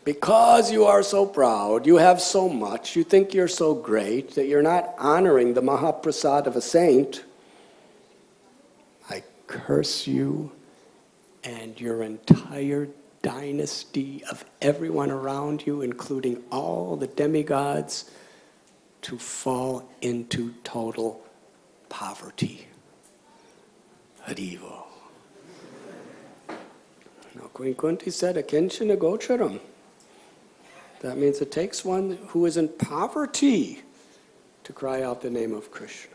because you are so proud, you have so much, you think you're so great, that you're not honoring the Mahaprasad of a saint, I curse you and your entire dynasty of everyone around you, including all the demigods, to fall into total poverty. Harivo. Now Queen Kunti said, Akinchana Gocharam. That means it takes one who is in poverty to cry out the name of Krishna.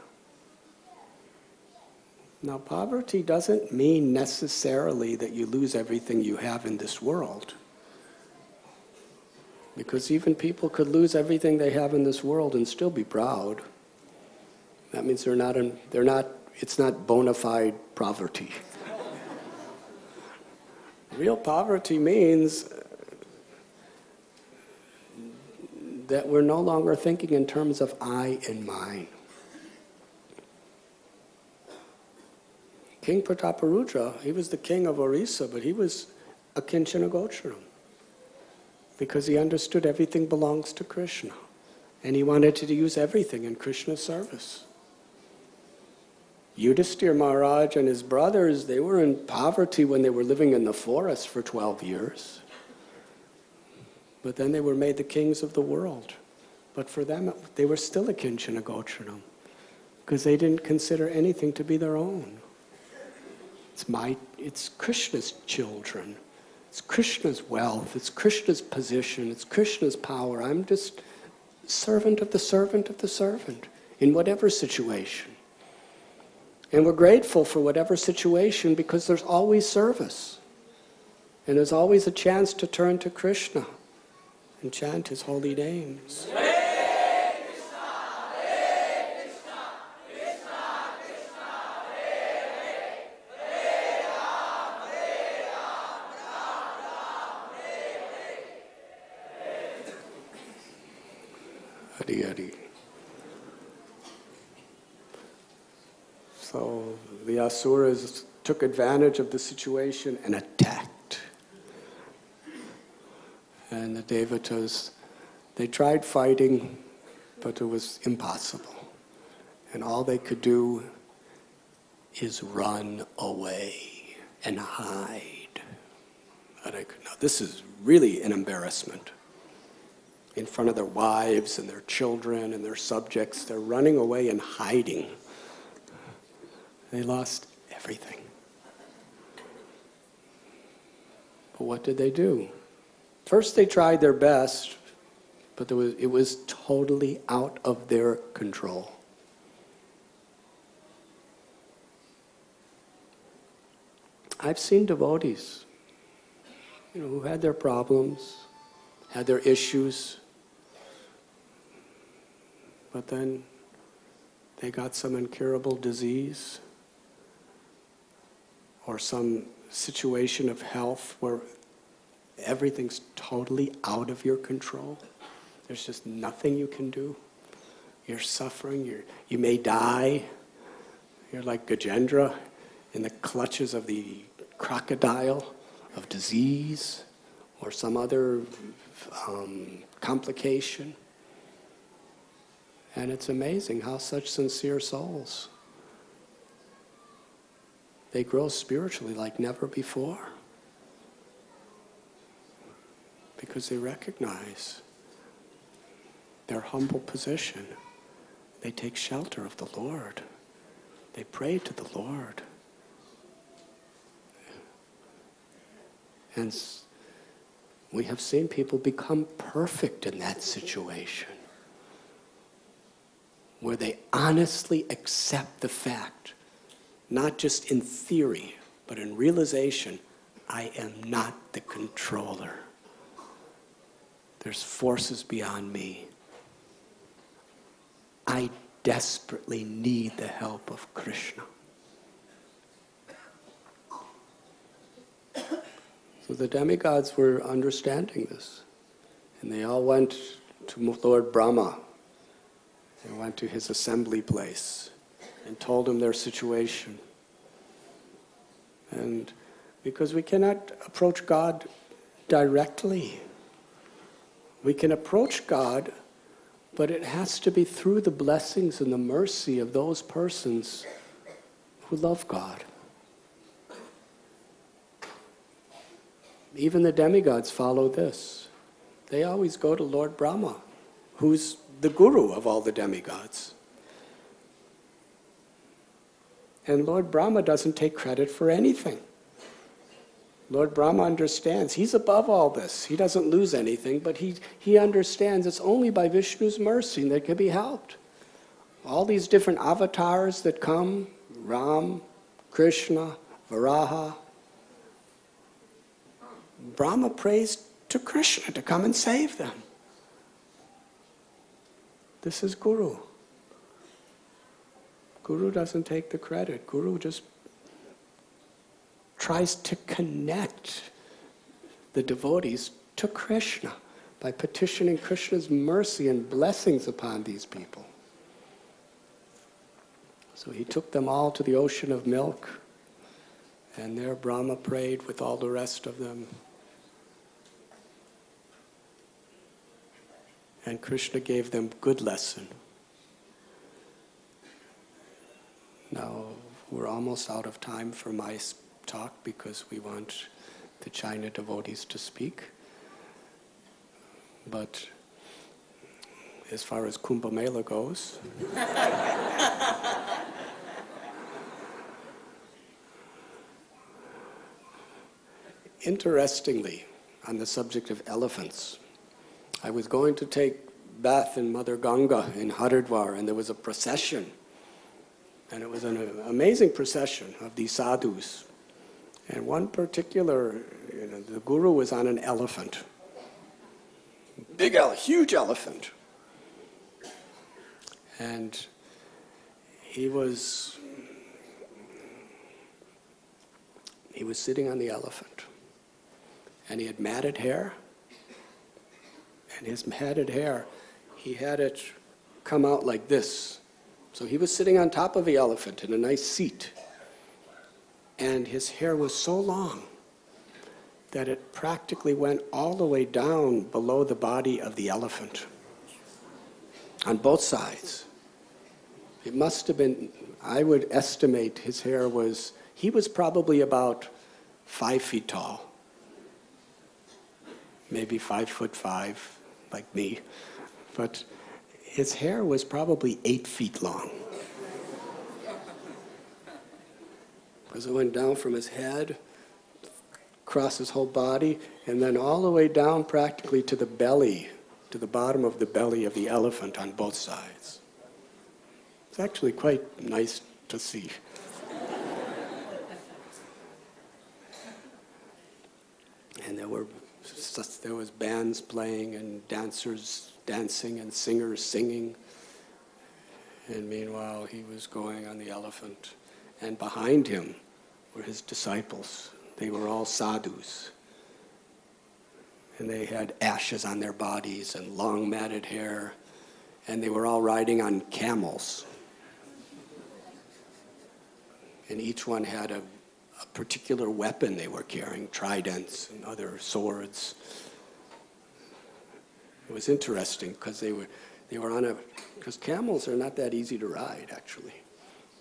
Now poverty doesn't mean necessarily that you lose everything you have in this world. Because even people could lose everything they have in this world and still be proud. That means it's not bona fide poverty. Real poverty means that we're no longer thinking in terms of I and mine. King Prataparudra, he was the king of Orissa, but he was a Akinchana Gocharam because he understood everything belongs to Krishna and he wanted to use everything in Krishna's service. Yudhishthira Maharaj and his brothers, they were in poverty when they were living in the forest for 12 years. But then they were made the kings of the world. But for them, they were still a Akinchana Gocharam because they didn't consider anything to be their own. It's Krishna's children. It's Krishna's wealth. It's Krishna's position. It's Krishna's power. I'm just servant of the servant of the servant in whatever situation. And we're grateful for whatever situation because there's always service. And there's always a chance to turn to Krishna and chant His holy names. Hari Hari. So the Asuras took advantage of the situation and attacked. And the Devatas, they tried fighting, but it was impossible. And all they could do is run away and hide. Now, this is really an embarrassment. In front of their wives and their children and their subjects, they're running away and hiding. They lost everything. But what did they do? First they tried their best, but it was totally out of their control. I've seen devotees, who had their problems, had their issues, but then they got some incurable disease or some situation of health where everything's totally out of your control. There's just nothing you can do. You're suffering, you may die. You're like Gajendra in the clutches of the crocodile of disease or some other complication. And it's amazing how such sincere souls, they grow spiritually like never before. Because they recognize their humble position. They take shelter of the Lord. They pray to the Lord. And we have seen people become perfect in that situation, where they honestly accept the fact, not just in theory, but in realization, I am not the controller. There's forces beyond me. I desperately need the help of Krishna. So the demigods were understanding this. And they all went to Lord Brahma. They went to his assembly place and told him their situation. And because we cannot approach God directly, We can approach God, but it has to be through the blessings and the mercy of those persons who love God. Even the demigods follow this. They always go to Lord Brahma, who's the guru of all the demigods. And Lord Brahma doesn't take credit for anything. Lord Brahma understands. He's above all this. He doesn't lose anything, but he understands it's only by Vishnu's mercy that can be helped. All these different avatars that come, Ram, Krishna, Varaha, Brahma prays to Krishna to come and save them. This is Guru. Guru doesn't take the credit. Guru just tries to connect the devotees to Krishna by petitioning Krishna's mercy and blessings upon these people. So he took them all to the ocean of milk, and there Brahma prayed with all the rest of them. And Krishna gave them good lesson. Now, we're almost out of time for my talk because we want the China devotees to speak. But as far as Kumbh Mela goes, interestingly, on the subject of elephants, I was going to take bath in Mother Ganga in Haridwar, and there was a procession. And it was an amazing procession of these sadhus. And one particular, the guru was on an elephant. Huge elephant. And he was sitting on the elephant. And he had matted hair. And his matted hair, he had it come out like this. So he was sitting on top of the elephant in a nice seat. And his hair was so long that it practically went all the way down below the body of the elephant on both sides. It must have been, I would estimate his hair was, he was probably about 5 feet tall. Maybe 5'5", like me. But his hair was probably 8 feet long. Because it went down from his head, across his whole body, and then all the way down practically to the belly, to the bottom of the belly of the elephant on both sides. It's actually quite nice to see. And there was bands playing and dancers dancing and singers singing. And meanwhile, he was going on the elephant. And behind him were his disciples. They were all sadhus. And they had ashes on their bodies and long matted hair. And they were all riding on camels. And each one had a particular weapon they were carrying, tridents and other swords. It was interesting because they were on because camels are not that easy to ride, actually.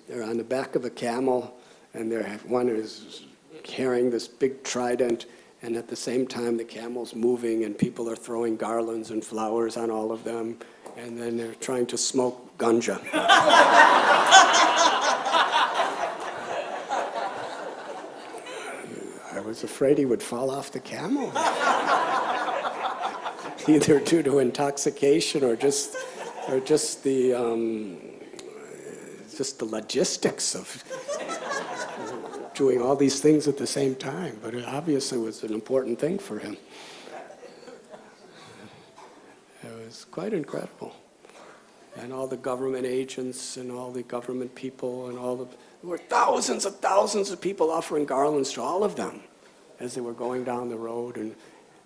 They're on the back of a camel, and one is carrying this big trident, and at the same time the camel's moving, and people are throwing garlands and flowers on all of them, and then they're trying to smoke ganja. I was afraid he would fall off the camel. Either due to intoxication or just the logistics of doing all these things at the same time. But it obviously was an important thing for him. It was quite incredible. And all the government agents and all the government people and there were thousands of people offering garlands to all of them as they were going down the road, and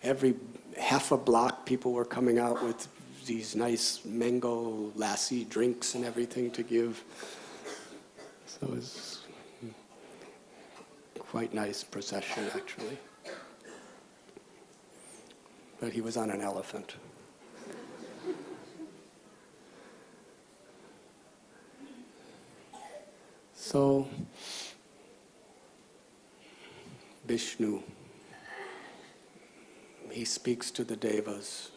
every half a block people were coming out with these nice mango lassi drinks and everything to give. So it was quite nice procession, actually. But he was on an elephant. So, Vishnu, he speaks to the devas.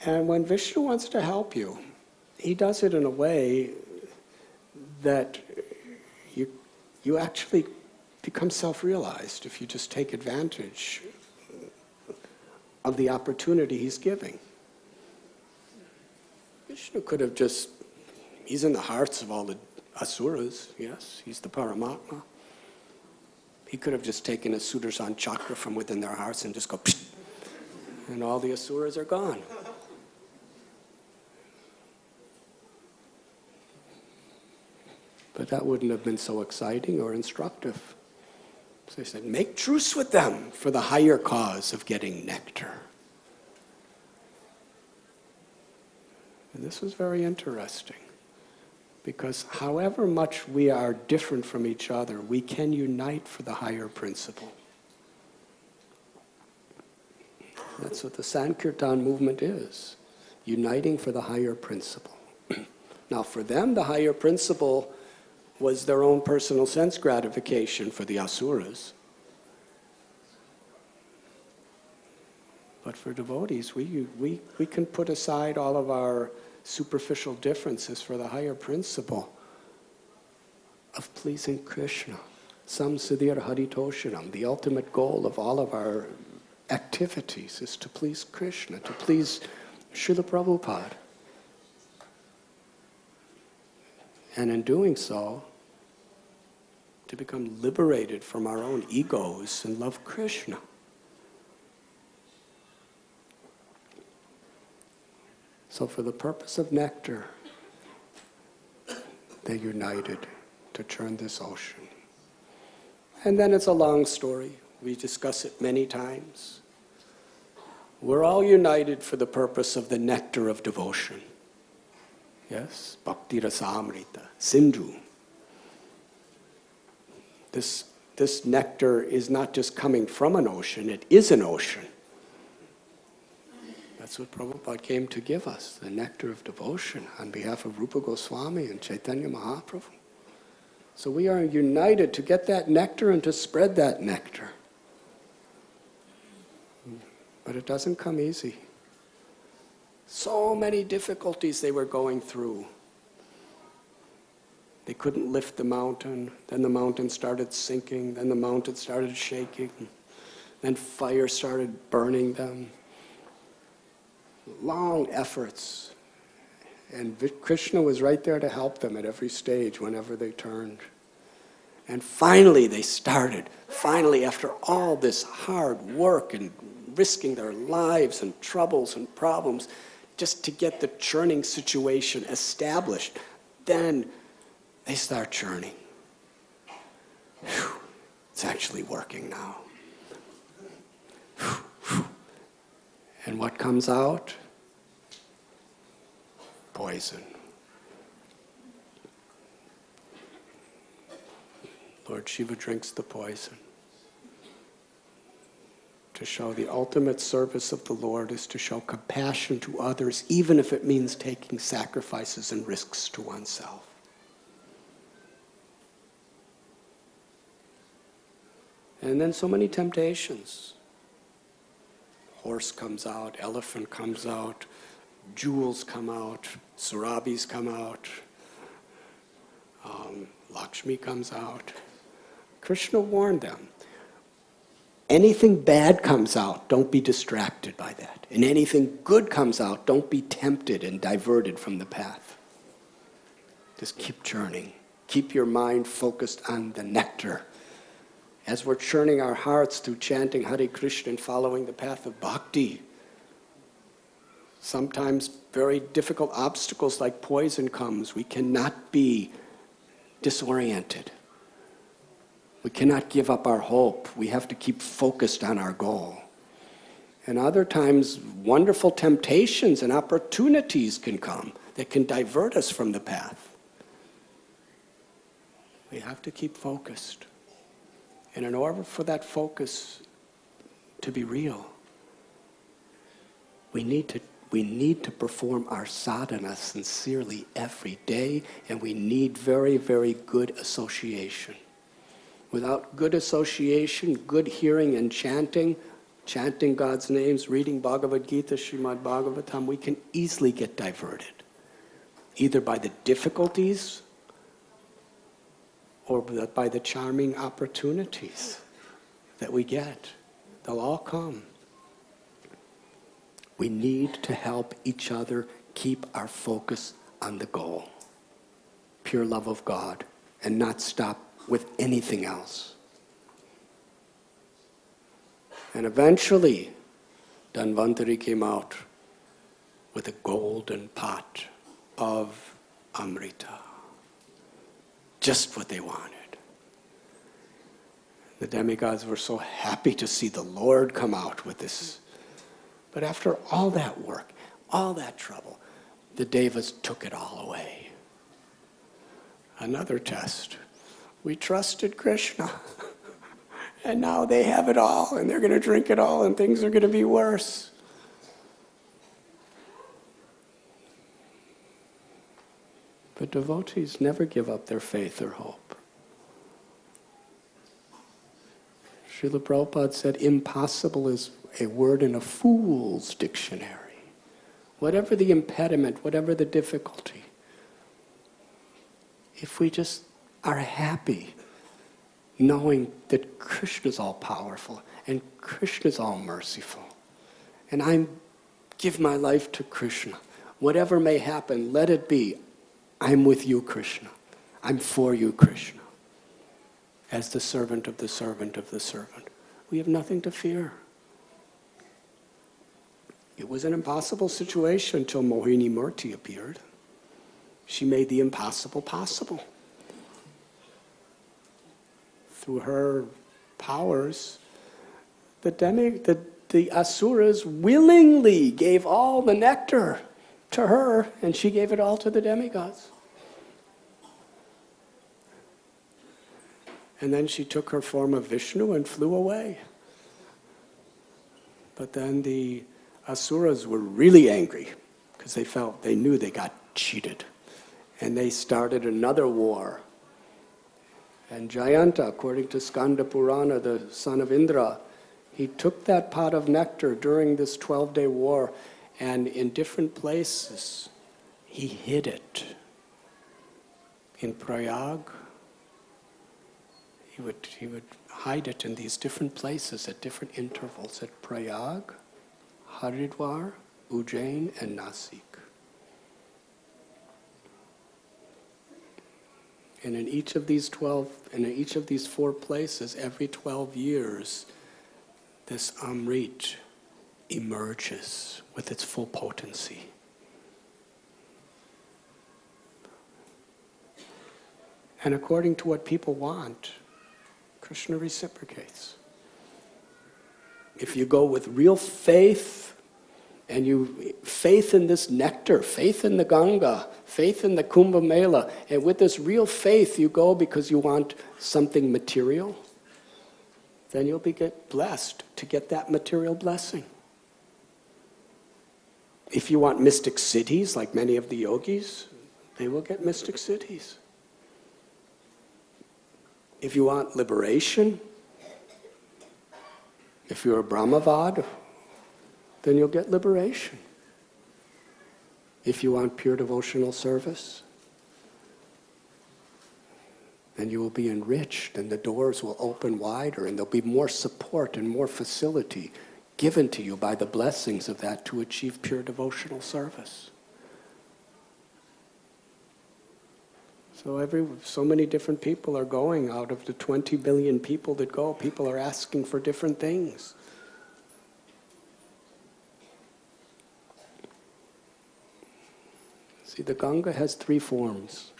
And when Vishnu wants to help you, he does it in a way that you actually become self-realized if you just take advantage of the opportunity he's giving. Vishnu could have just, he's in the hearts of all the asuras, yes, he's the Paramatma. He could have just taken a Sudarshan chakra from within their hearts and just go, psh, and all the asuras are gone. But that wouldn't have been so exciting or instructive. So he said, make truce with them for the higher cause of getting nectar. And this was very interesting, because however much we are different from each other, we can unite for the higher principle. That's what the Sankirtan movement is, uniting for the higher principle. Now for them, the higher principle was their own personal sense gratification for the asuras. But for devotees, we can put aside all of our superficial differences for the higher principle of pleasing Krishna. Samsiddhir haritoshanam. The ultimate goal of all of our activities is to please Krishna, to please Srila Prabhupada. And in doing so, to become liberated from our own egos and love Krishna. So for the purpose of nectar, they united to churn this ocean. And then it's a long story. We discuss it many times. We're all united for the purpose of the nectar of devotion. Yes, Bhakti Rasamrita, Sindhu. This nectar is not just coming from an ocean, it is an ocean. That's what Prabhupada came to give us, the nectar of devotion on behalf of Rupa Goswami and Chaitanya Mahaprabhu. So we are united to get that nectar and to spread that nectar. But it doesn't come easy. So many difficulties they were going through. They couldn't lift the mountain, then the mountain started sinking, then the mountain started shaking, then fire started burning them. Long efforts. And Krishna was right there to help them at every stage whenever they turned. And finally they started. Finally, after all this hard work and risking their lives and troubles and problems just to get the churning situation established, then they start churning. Whew, it's actually working now. Whew, whew. And what comes out? Poison. Lord Shiva drinks the poison. To show the ultimate service of the Lord is to show compassion to others, even if it means taking sacrifices and risks to oneself. And then so many temptations. Horse comes out, elephant comes out, jewels come out, surabhis come out, Lakshmi comes out. Krishna warned them. Anything bad comes out, don't be distracted by that. And anything good comes out, don't be tempted and diverted from the path. Just keep churning. Keep your mind focused on the nectar. As we're churning our hearts through chanting Hare Krishna and following the path of bhakti, sometimes very difficult obstacles like poison comes. We cannot be disoriented. We cannot give up our hope. We have to keep focused on our goal. And other times, wonderful temptations and opportunities can come that can divert us from the path. We have to keep focused. And in order for that focus to be real, we need to We need to perform our sadhana sincerely every day, and we need very, very good association. Without good association, good hearing and chanting God's names, reading Bhagavad Gita, Srimad Bhagavatam, we can easily get diverted, either by the difficulties or by the charming opportunities that we get. They'll all come. We need to help each other keep our focus on the goal, pure love of God, and not stop with anything else. And eventually, Dhanvantari came out with a golden pot of Amrita. Just what they wanted. The demigods were so happy to see the Lord come out with this. But after all that work, all that trouble, the Devas took it all away. Another test. We trusted Krishna. And now they have it all, and they're going to drink it all, and things are going to be worse. But devotees never give up their faith or hope. Srila Prabhupada said, impossible is a word in a fool's dictionary. Whatever the impediment, whatever the difficulty, if we just are happy knowing that Krishna is all powerful and Krishna is all merciful, and I give my life to Krishna, whatever may happen, let it be. I'm with you, Krishna. I'm for you, Krishna. As the servant of the servant of the servant. We have nothing to fear. It was an impossible situation until Mohini Murti appeared. She made the impossible possible. Through her powers, the asuras willingly gave all the nectar to her, and she gave it all to the demigods. And then she took her form of Vishnu and flew away. But then the asuras were really angry because they knew they got cheated. And they started another war. And Jayanta, according to Skanda Purana, the son of Indra, he took that pot of nectar during this 12-day war, and in different places, he hid it. In Prayag, he would hide it in these different places at different intervals, at Prayag, Haridwar, Ujjain, and Nasik. And in each of these 4 places, every 12 years, this Amrit emerges with its full potency. And according to what people want, Krishna reciprocates. If you go with real faith, and faith in this nectar, faith in the Ganga, faith in the Kumbh Mela, and with this real faith you go because you want something material, then you'll get blessed to get that material blessing. If you want mystic cities, like many of the yogis, they will get mystic cities. If you want liberation, if you're a Brahmavad, then you'll get liberation. If you want pure devotional service, then you will be enriched, and the doors will open wider, and there'll be more support and more facility given to you by the blessings of that to achieve pure devotional service. So many different people are going. Out of the 20 billion people that go, people are asking for different things. See, the Ganga has 3 forms,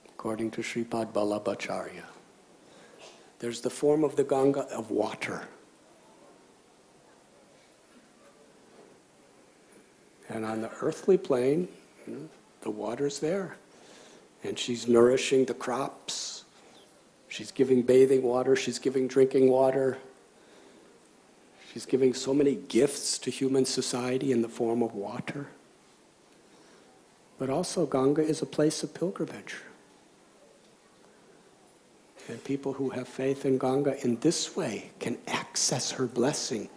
according to Sripad Vallabhacharya. There's the form of the Ganga of water. And on the earthly plane, the water's there. And she's nourishing the crops. She's giving bathing water. She's giving drinking water. She's giving so many gifts to human society in the form of water. But also Ganga is a place of pilgrimage. And people who have faith in Ganga in this way can access her blessing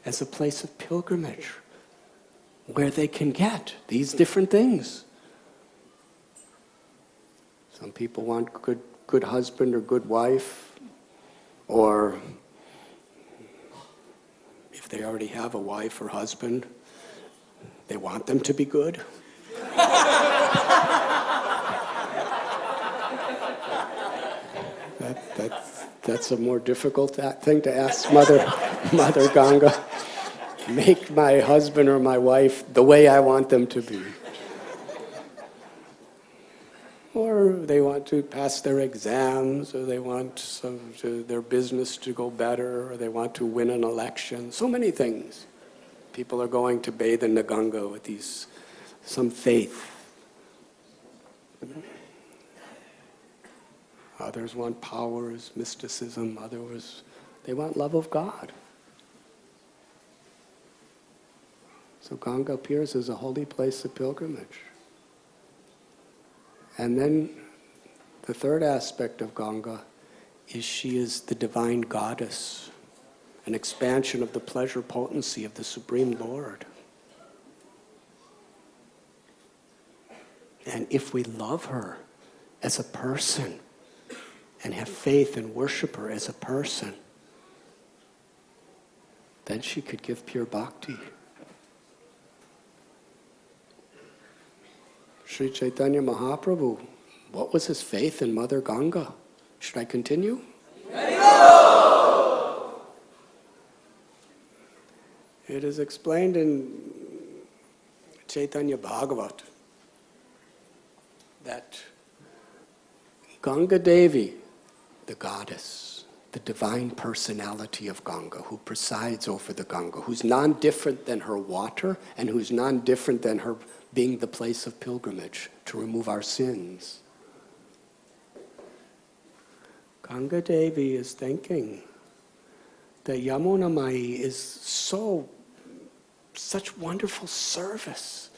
as a place of pilgrimage, where they can get these different things. Some people want good husband or good wife, or if they already have a wife or husband, they want them to be good. That's a more difficult thing to ask Mother Ganga. Make my husband or my wife the way I want them to be. Or they want to pass their exams, or they want their business to go better, or they want to win an election. So many things. People are going to bathe in the Ganga with some faith. Others want powers, mysticism. Others, they want love of God. So Ganga appears as a holy place of pilgrimage. And then the third aspect of Ganga is she is the divine goddess, an expansion of the pleasure potency of the Supreme Lord. And if we love her as a person, and have faith and worship her as a person, then she could give pure bhakti. Sri Chaitanya Mahaprabhu, what was his faith in Mother Ganga? Should I continue? It is explained in Chaitanya Bhagavat that Ganga Devi, the goddess, the divine personality of Ganga, who presides over the Ganga, who's non-different than her water, and who's non-different than her being the place of pilgrimage to remove our sins. Ganga Devi is thinking that Yamuna Mai is such wonderful service.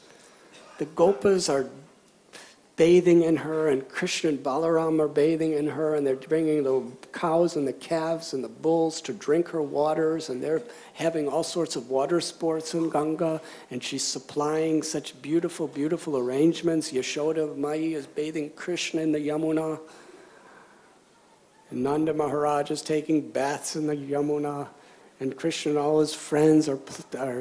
The Gopas are bathing in her, and Krishna and Balaram are bathing in her, and they're bringing the cows and the calves and the bulls to drink her waters, and they're having all sorts of water sports in Ganga, and she's supplying such beautiful, beautiful arrangements. Yashoda Mai is bathing Krishna in the Yamuna, and Nanda Maharaj is taking baths in the Yamuna, and Krishna and all his friends are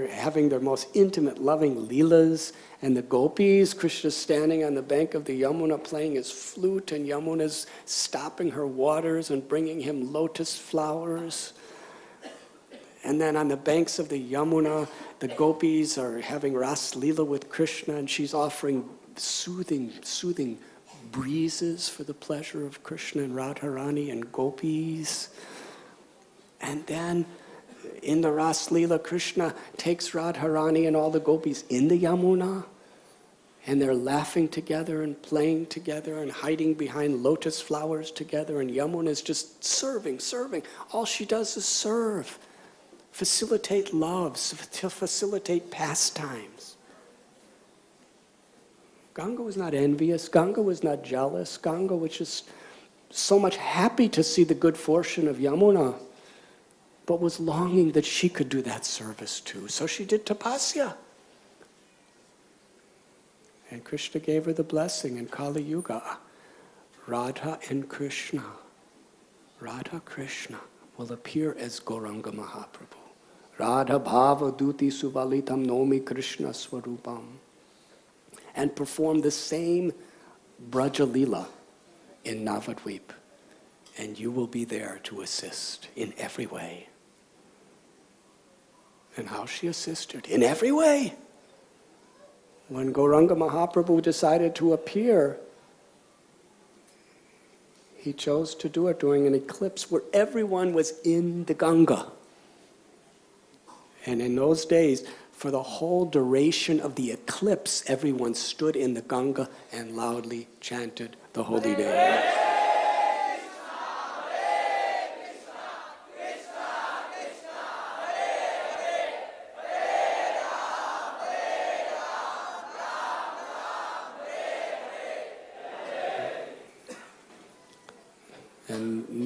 having their most intimate, loving leelas. And the gopis, Krishna's standing on the bank of the Yamuna playing his flute, and Yamuna's stopping her waters and bringing him lotus flowers. And then on the banks of the Yamuna, the gopis are having Ras Leela with Krishna, and she's offering soothing breezes for the pleasure of Krishna and Radharani and gopis. And then in the Ras Leela, Krishna takes Radharani and all the gopis in the Yamuna, and they're laughing together and playing together and hiding behind lotus flowers together, and Yamuna is just serving. All she does is serve, facilitate love, facilitate pastimes. Ganga was not envious. Ganga was not jealous. Ganga was just so much happy to see the good fortune of Yamuna, but was longing that she could do that service too. So she did tapasya. And Krishna gave her the blessing in Kali Yuga. Radha and Krishna, Radha Krishna will appear as Gauranga Mahaprabhu. Radha Bhava Duti Suvalitam Nomi Krishna Swarupam. And perform the same Braja Leela in Navadvip. And you will be there to assist in every way. And how she assisted? In every way. When Gauranga Mahaprabhu decided to appear, he chose to do it during an eclipse where everyone was in the Ganga. And in those days, for the whole duration of the eclipse, everyone stood in the Ganga and loudly chanted the holy name.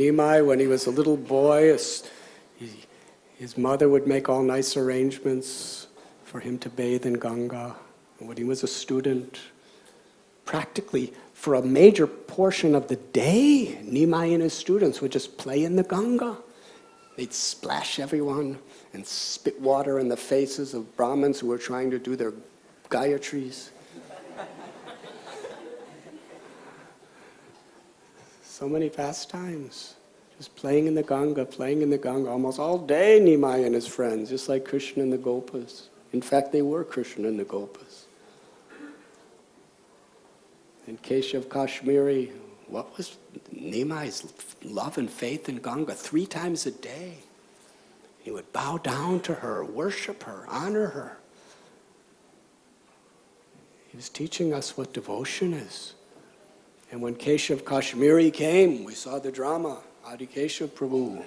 Nimai, when he was a little boy, his mother would make all nice arrangements for him to bathe in Ganga. And when he was a student, practically for a major portion of the day, Nimai and his students would just play in the Ganga. They'd splash everyone and spit water in the faces of Brahmins who were trying to do their Gayatris. So many pastimes. Just playing in the Ganga, almost all day, Nimai and his friends, just like Krishna and the Gopas. In fact, they were Krishna and the Gopas. And Keshav Kashmiri, what was Nimai's love and faith in Ganga? 3 times a day. He would bow down to her, worship her, honor her. He was teaching us what devotion is. And when Keshav Kashmiri came, we saw the drama, Adi Keshav Prabhu.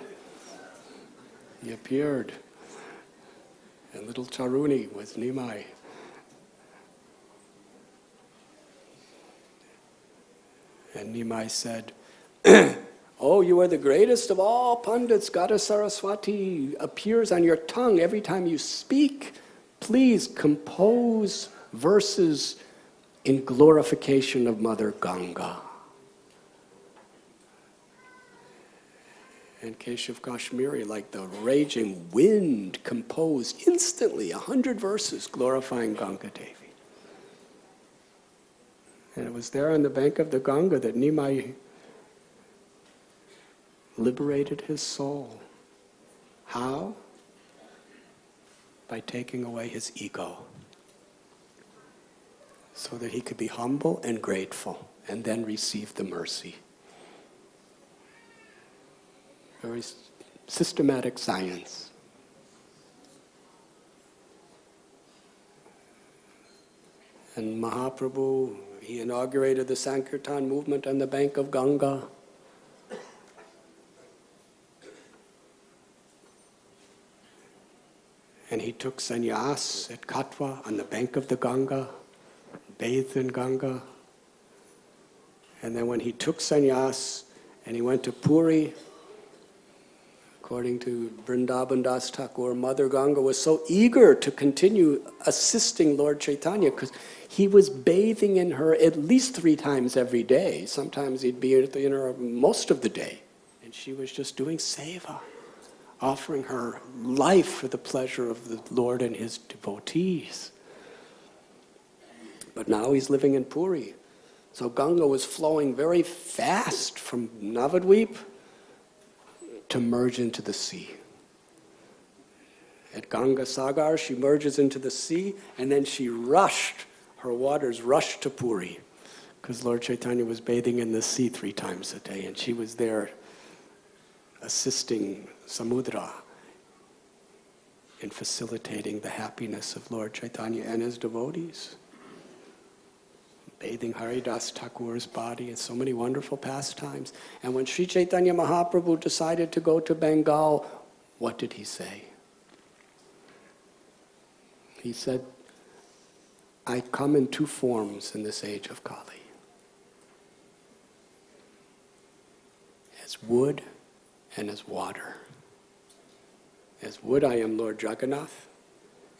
He appeared. And little Taruni was Nimai. And Nimai said, "Oh, you are the greatest of all Pandits. Gada Saraswati appears on your tongue every time you speak. Please compose verses in glorification of Mother Ganga." And Keshav Kashmiri, like the raging wind, composed instantly 100 verses glorifying Ganga Devi. And it was there on the bank of the Ganga that Nimai liberated his soul. How? By taking away his ego, so that he could be humble and grateful, and then receive the mercy. Very systematic science. And Mahaprabhu, he inaugurated the Sankirtan movement on the bank of Ganga. And he took sannyas at Katwa on the bank of the Ganga, bathed in Ganga. And then when he took sannyas and he went to Puri, according to Vrindavan Das Thakur, Mother Ganga was so eager to continue assisting Lord Chaitanya because he was bathing in her at least 3 times every day. Sometimes he'd be in her most of the day. And she was just doing seva, offering her life for the pleasure of the Lord and his devotees. But now he's living in Puri. So Ganga was flowing very fast from Navadvip to merge into the sea. At Ganga Sagar, she merges into the sea, and then her waters rushed to Puri, because Lord Chaitanya was bathing in the sea 3 times a day, and she was there assisting Samudra in facilitating the happiness of Lord Chaitanya and his devotees. Bathing Haridas Thakur's body and so many wonderful pastimes. And when Sri Chaitanya Mahaprabhu decided to go to Bengal, what did he say? He said, "I come in 2 forms in this age of Kali. As wood and as water. As wood I am Lord Jagannath,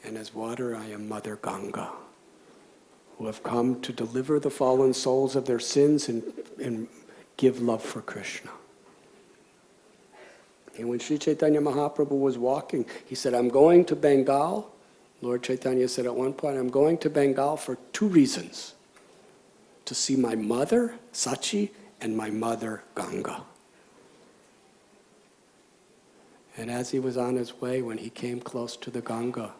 and as water I am Mother Ganga, who have come to deliver the fallen souls of their sins and give love for Krishna." And when Sri Chaitanya Mahaprabhu was walking, he said, "I'm going to Bengal." Lord Chaitanya said at one point, "I'm going to Bengal for 2 reasons. To see my mother, Sachi, and my mother, Ganga." And as he was on his way, when he came close to the Ganga,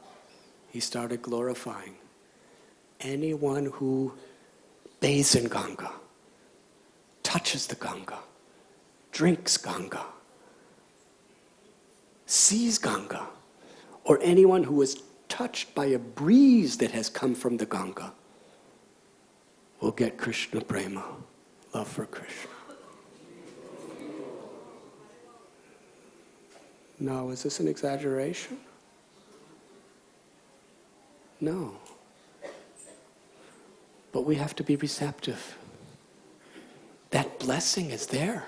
he started glorifying anyone who bathes in Ganga, touches the Ganga, drinks Ganga, sees Ganga, or anyone who is touched by a breeze that has come from the Ganga will get Krishna prema, love for Krishna. Now, is this an exaggeration? No. But we have to be receptive. That blessing is there.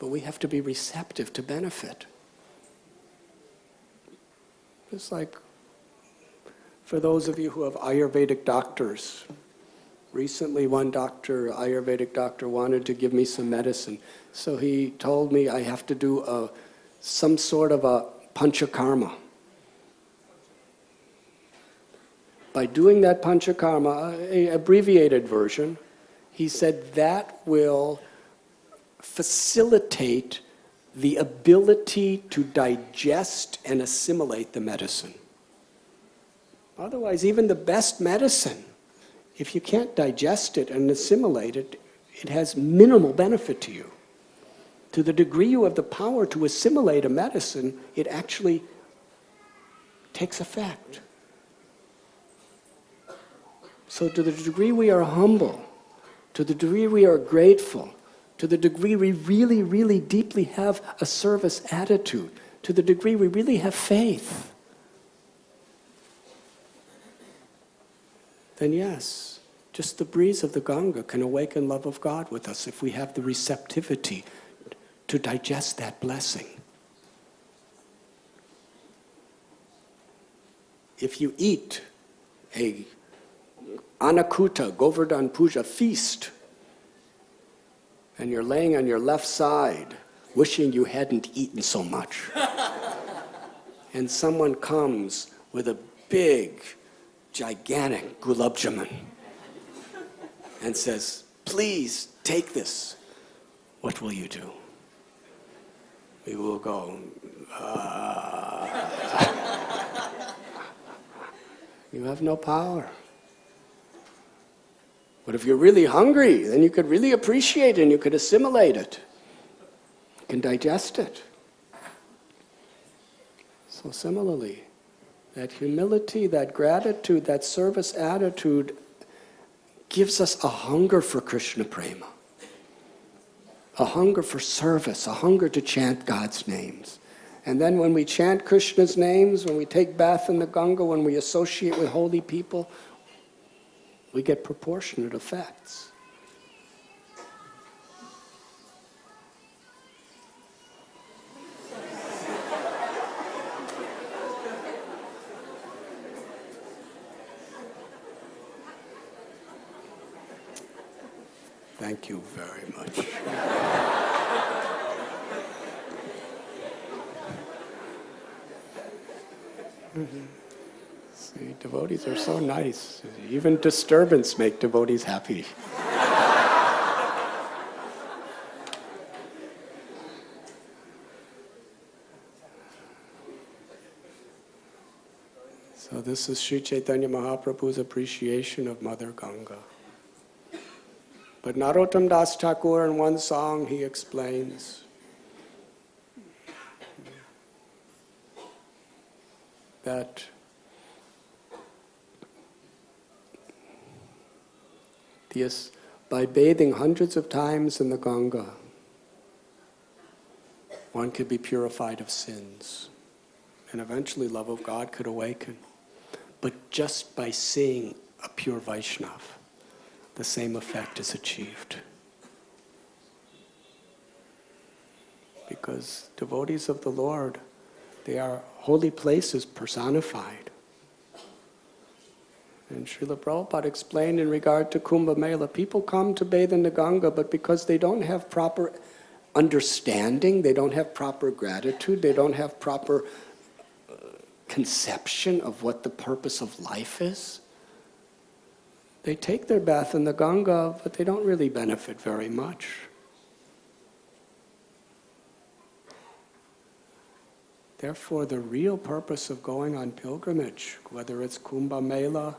but we have to be receptive to benefit. It's like for those of you who have Ayurvedic doctors, recently one Ayurvedic doctor wanted to give me some medicine, so he told me I have to do some sort of a panchakarma. By doing that panchakarma, an abbreviated version, he said that will facilitate the ability to digest and assimilate the medicine. Otherwise, even the best medicine, if you can't digest it and assimilate it, it has minimal benefit to you. To the degree you have the power to assimilate a medicine, it actually takes effect. So to the degree we are humble, to the degree we are grateful, to the degree we really, really deeply have a service attitude, to the degree we really have faith, then yes, just the breeze of the Ganga can awaken love of God with us if we have the receptivity to digest that blessing. If you eat a Anakuta, Govardhan Puja feast, and you're laying on your left side, wishing you hadn't eaten so much, and someone comes with a big, gigantic gulab jamun and says, "Please take this," what will you do? We will go, You have no power. But if you're really hungry, then you could really appreciate it and you could assimilate it. You can digest it. So similarly, that humility, that gratitude, that service attitude gives us a hunger for Krishna prema, a hunger for service, a hunger to chant God's names. And then when we chant Krishna's names, when we take bath in the Ganga, when we associate with holy people, we get proportionate effects. Thank you very much. See, devotees are so nice. Even disturbance makes devotees happy. So this is Sri Chaitanya Mahaprabhu's appreciation of Mother Ganga. But Narottam Das Thakur, in one song, he explains that by bathing hundreds of times in the Ganga, one could be purified of sins. And eventually love of God could awaken. But just by seeing a pure Vaishnava, the same effect is achieved. Because devotees of the Lord, they are holy places personified. And Srila Prabhupada explained in regard to Kumbh Mela, people come to bathe in the Ganga, but because they don't have proper understanding, they don't have proper gratitude, they don't have proper conception of what the purpose of life is, they take their bath in the Ganga, but they don't really benefit very much. Therefore, the real purpose of going on pilgrimage, whether it's Kumbh Mela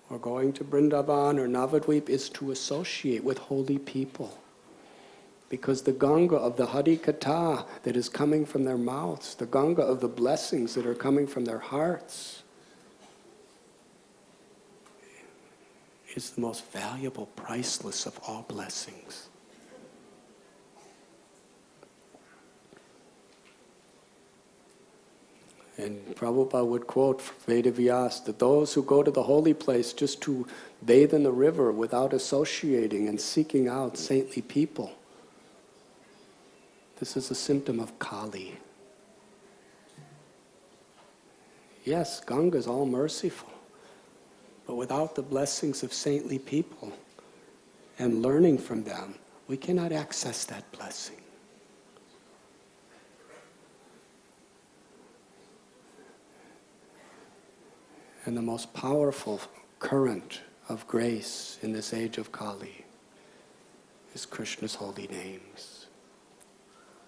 or going to Vrindavan or Navadvip, is to associate with holy people. Because the Ganga of the Hari Katha that is coming from their mouths, the Ganga of the blessings that are coming from their hearts, is the most valuable, priceless of all blessings. And Prabhupada would quote Vedavyas that those who go to the holy place just to bathe in the river without associating and seeking out saintly people This is a symptom of Kali. Yes, Ganga is all merciful, but without the blessings of saintly people and learning from them, we cannot access that blessing. And the most powerful current of grace in this age of Kali is Krishna's holy names.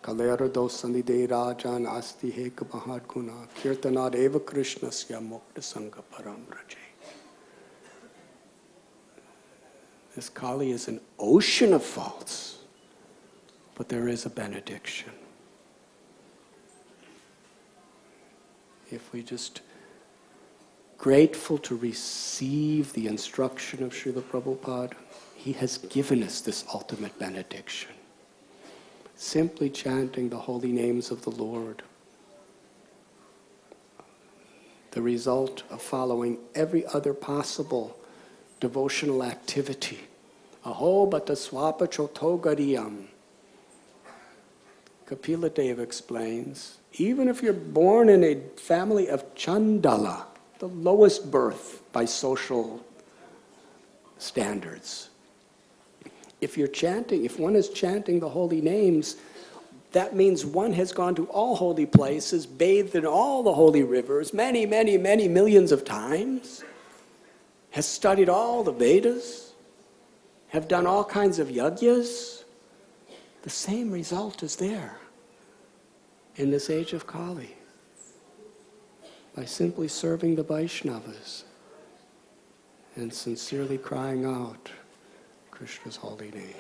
Kalera dosandide rajan asti heka mahad guna kirtanad eva krishnasya mukta sangha param raje. This Kali is an ocean of faults, but there is a benediction. If we just grateful to receive the instruction of Srila Prabhupada, he has given us this ultimate benediction. Simply chanting the holy names of the Lord. The result of following every other possible devotional activity. Aho bata swapa chotogariyam. Kapila Deva explains, even if you're born in a family of Chandala, the lowest birth by social standards, if one is chanting the holy names, that means one has gone to all holy places, bathed in all the holy rivers, many, many, many millions of times, has studied all the Vedas, have done all kinds of yajnas. The same result is there in this age of Kali. By simply serving the Vaishnavas and sincerely crying out Krishna's holy name.